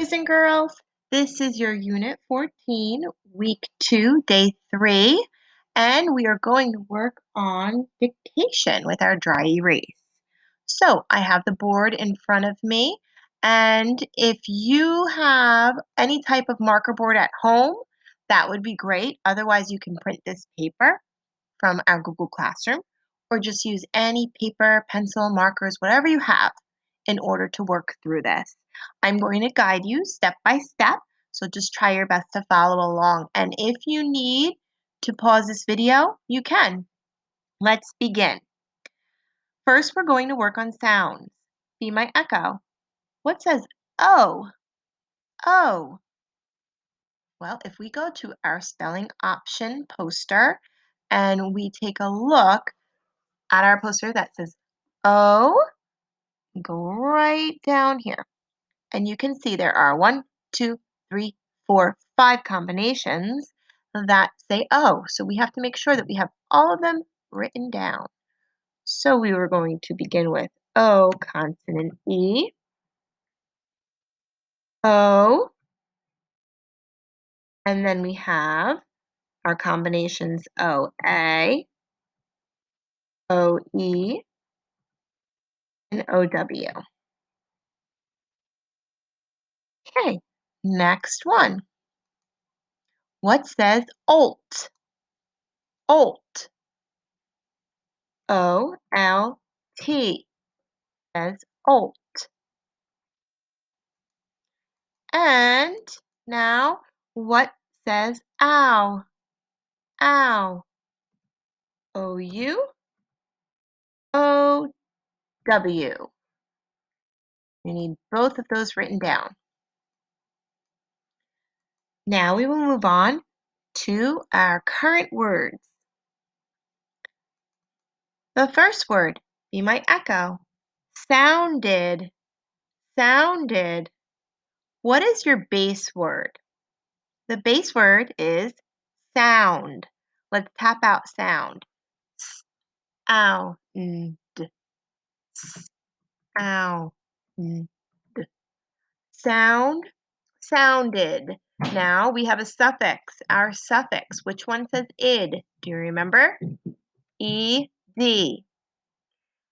boys and girls. This is your Unit 14, Week 2, Day 3, and we are going to work on dictation with our dry erase. So I have the board in front of me, and if you have any type of marker board at home, that would be great. Otherwise, you can print this paper from our Google Classroom, or just use any paper, pencil, markers, whatever you have in order to work through this. I'm going to guide you step by step, so just try your best to follow along. And if you need to pause this video, you can. Let's begin. First, we're going to work on sounds. Be my echo. What says O? O. Well, if we go to our spelling option poster and we take a look at our poster that says O, go right down here. And you can see there are 1, 2, 3, 4, 5 combinations that say O. So we have to make sure that we have all of them written down. So we were going to begin with O, consonant E, O, and then we have our combinations OA, OE, and OW. Okay, next one. What says Olt? Olt. O-L-T says Olt. And now what says ow? Ow. O-U, O-W. You need both of those written down. Now we will move on to our current words. The first word, be my echo. Sounded. Sounded. What is your base word? The base word is sound. Let's tap out sound. Ow. Ow. Sound. Sounded. Now we have a suffix. Our suffix. Which one says id? Do you remember? E-D.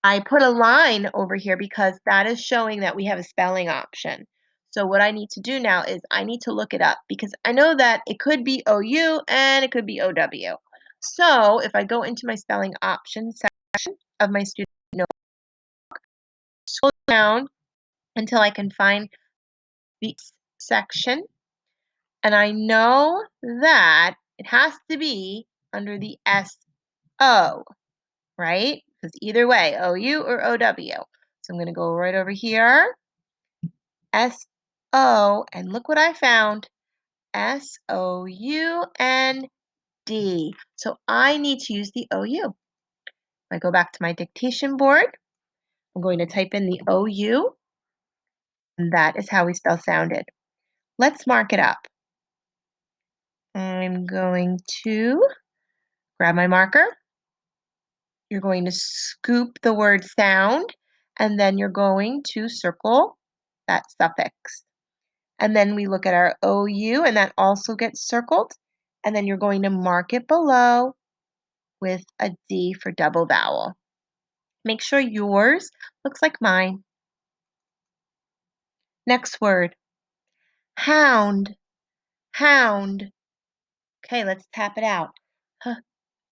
I put a line over here because that is showing that we have a spelling option. So what I need to do now is I need to look it up because I know that it could be OU and it could be OW. So if I go into my spelling option section of my student note, scroll down until I can find the section, and I know that it has to be under the SO, right? Because either way, OU or OW. So I'm going to go right over here, SO, and look what I found, SOUND. So I need to use the OU. If I go back to my dictation board, I'm going to type in the OU, and that is how we spell sounded. Let's mark it up. I'm going to grab my marker. You're going to scoop the word sound, and then you're going to circle that suffix. And then we look at our OU, and that also gets circled. And then you're going to mark it below with a D for double vowel. Make sure yours looks like mine. Next word, hound, hound. Okay, let's tap it out.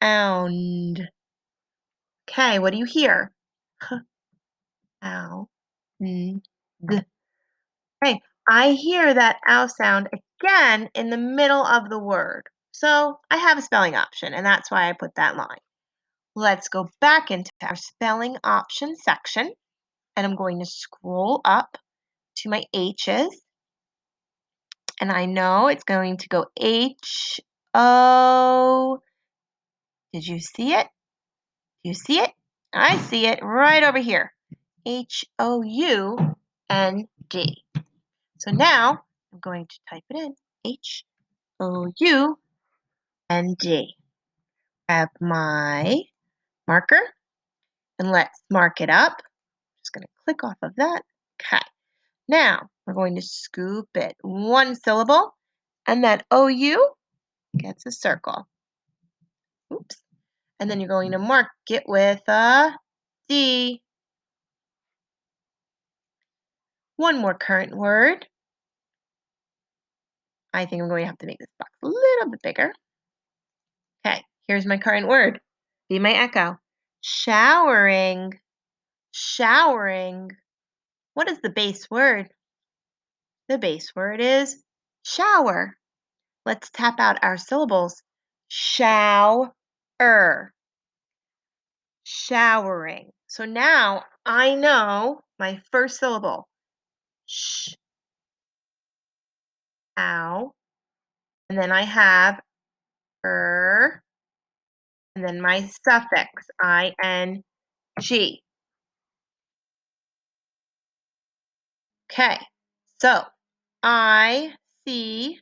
Hound. Okay, what do you hear? Ow. D. Okay, I hear that ow sound again in the middle of the word. So I have a spelling option, and that's why I put that line. Let's go back into our spelling option section, and I'm going to scroll up to my H's. And I know it's going to go H-O. Did you see it? Do you see it? I see it right over here. H-O-U-N-D. So now I'm going to type it in. H-O-U-N-D. Grab my marker and let's mark it up. Just going to click off of that. Okay. Now, we're going to scoop it one syllable, and that OU gets a circle. Oops. And then you're going to mark it with a D. One more current word. I think I'm going to have to make this box a little bit bigger. Okay, here's my current word. Be my echo. Showering. Showering. What is the base word? The base word is shower. Let's tap out our syllables. Shower. Showering. So now I know my first syllable. Sh, ow. And then I have and then my suffix, ing. Okay, so I see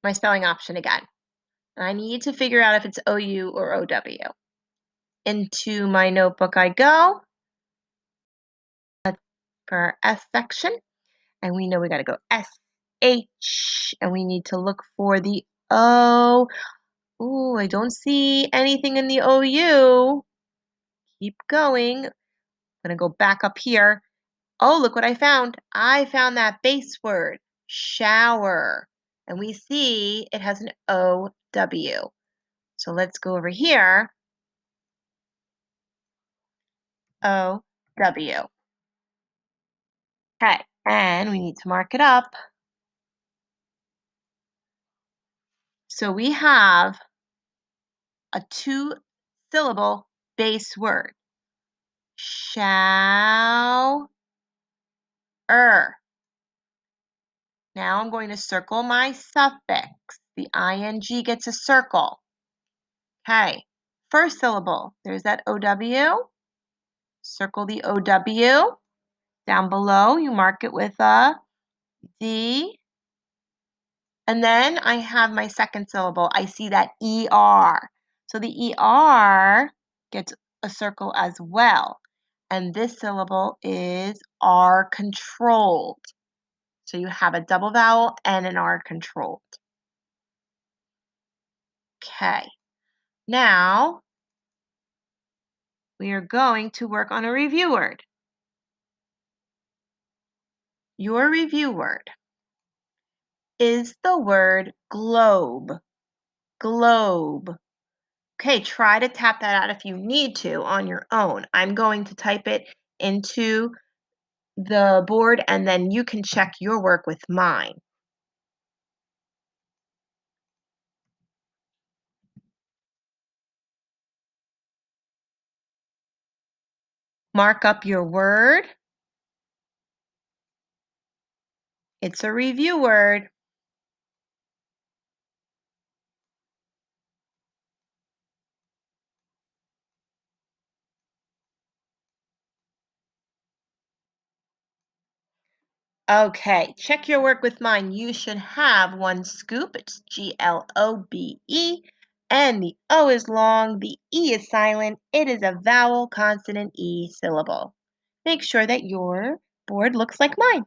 my spelling option again. And I need to figure out if it's OU or OW. Into my notebook I go. For our S section. And we know we got to go SH. And we need to look for the O. Ooh, I don't see anything in the OU. Keep going. I'm going to go back up here. Oh, look what I found. I found that base word, shower. And we see it has an OW. So let's go over here. OW. Okay, and we need to mark it up. So we have a 2-syllable base word. Shower. Now I'm going to circle my suffix. The ing gets a circle. Okay, first syllable, there's that OW. Circle the OW. Down below, you mark it with a D. And then I have my second syllable. I see that ER. So the ER gets a circle as well. And this syllable is R controlled. So you have a double vowel and an R controlled. Okay. Now we are going to work on a review word. Your review word is the word globe. Globe. Okay, try to tap that out if you need to on your own. I'm going to type it into the board and then you can check your work with mine. Mark up your word. It's a review word. Okay, check your work with mine. You should have one scoop. It's GLOBE. And the O is long, the E is silent. It is a vowel, consonant, E syllable. Make sure that your board looks like mine.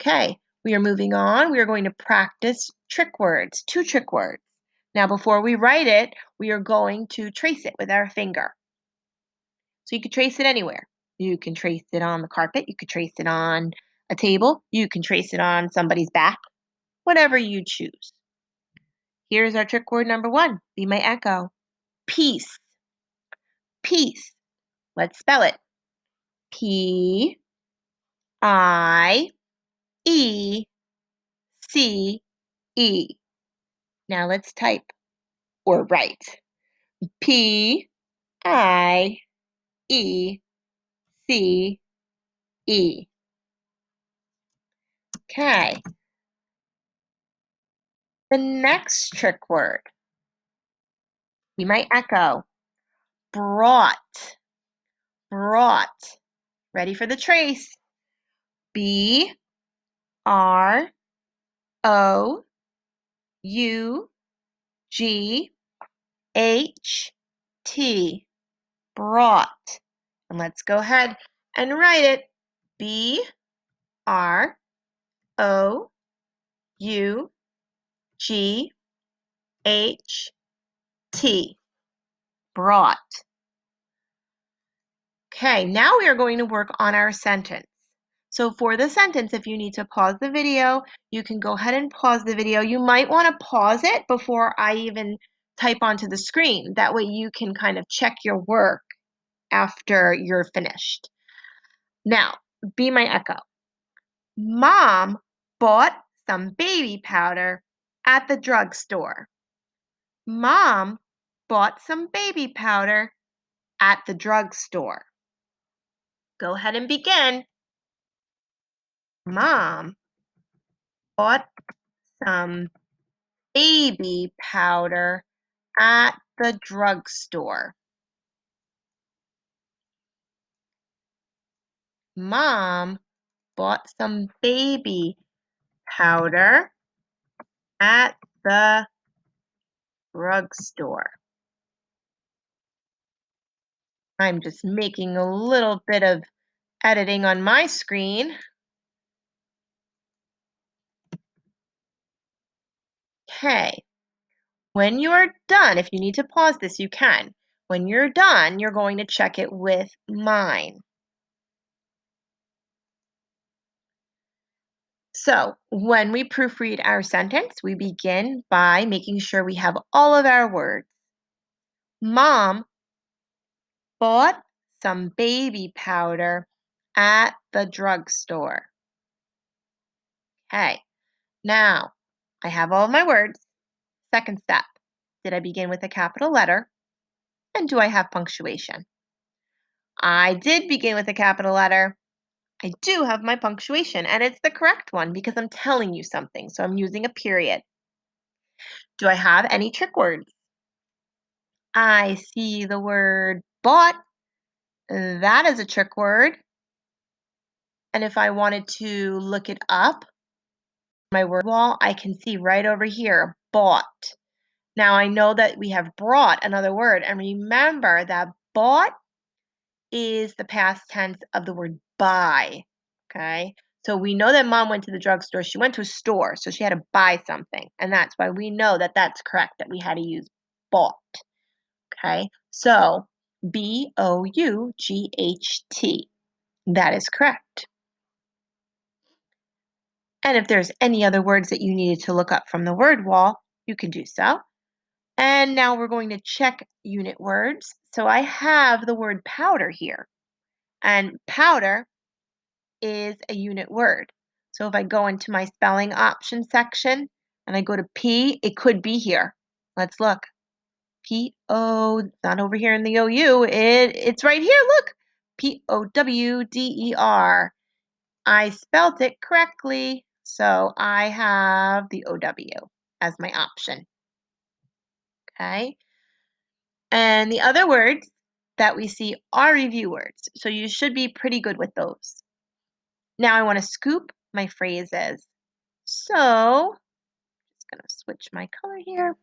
Okay, we are moving on. We are going to practice trick words, 2 trick words. Now, before we write it, we are going to trace it with our finger. So you can trace it anywhere. You can trace it on the carpet. You could trace it on a table. You can trace it on somebody's back, whatever you choose. Here's our trick word number 1. Be my echo. Peace. Peace. Let's spell it. P-I-E-C-E. Now let's type or write. P-I-E-C-E. Okay. The next trick word. Be my echo. Brought. Brought. Ready for the trace. B-R-O-U-G-H-T. Brought. And let's go ahead and write it. B-R-O-U-G-H-T. Brought. Okay, now we are going to work on our sentence. So for the sentence, if you need to pause the video, you can go ahead and pause the video. You might want to pause it before I even type onto the screen. That way you can kind of check your work after you're finished. Now, be my echo. Mom bought some baby powder at the drugstore. Mom bought some baby powder at the drugstore. Go ahead and begin. Mom bought some baby powder at the drugstore. Mom bought some baby powder at the drugstore. I'm just making a little bit of editing on my screen. Okay. When you are done, if you need to pause this, you can. When you're done, you're going to check it with mine. So when we proofread our sentence, we begin by making sure we have all of our words. Mom bought some baby powder at the drugstore. Okay, now I have all of my words. Second step, did I begin with a capital letter? And do I have punctuation? I did begin with a capital letter. I do have my punctuation, and it's the correct one because I'm telling you something, so I'm using a period. Do I have any trick words? I see the word bought. That is a trick word. And if I wanted to look it up, my word wall, I can see right over here, bought. Now I know that we have brought, another word, and remember that bought is the past tense of the word buy, okay? So we know that mom went to the drugstore. She went to a store, so she had to buy something. And that's why we know that that's correct, that we had to use bought, okay? So B-O-U-G-H-T. That is correct. And if there's any other words that you needed to look up from the word wall, you can do so. And now we're going to check unit words. So I have the word powder here. And powder is a unit word. So if I go into my spelling option section and I go to P, it could be here. Let's look. P-O, not over here in the O-U. It's right here, look. P-O-W-D-E-R. I spelt it correctly, so I have the O-W as my option. Okay. And the other words that we see are review words, so you should be pretty good with those. Now I want to scoop my phrases. So, just going to switch my color here.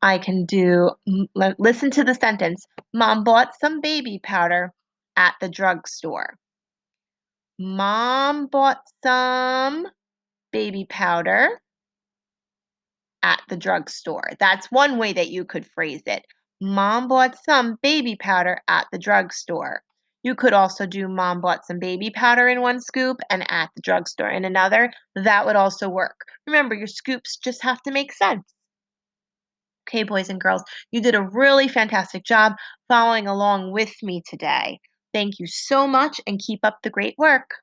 I can do, listen to the sentence. Mom bought some baby powder at the drugstore. Mom bought some baby powder at the drugstore. That's one way that you could phrase it. Mom bought some baby powder at the drugstore. You could also do mom bought some baby powder in one scoop and at the drugstore in another. That would also work. Remember, your scoops just have to make sense. Okay, boys and girls, you did a really fantastic job following along with me today. Thank you so much and keep up the great work.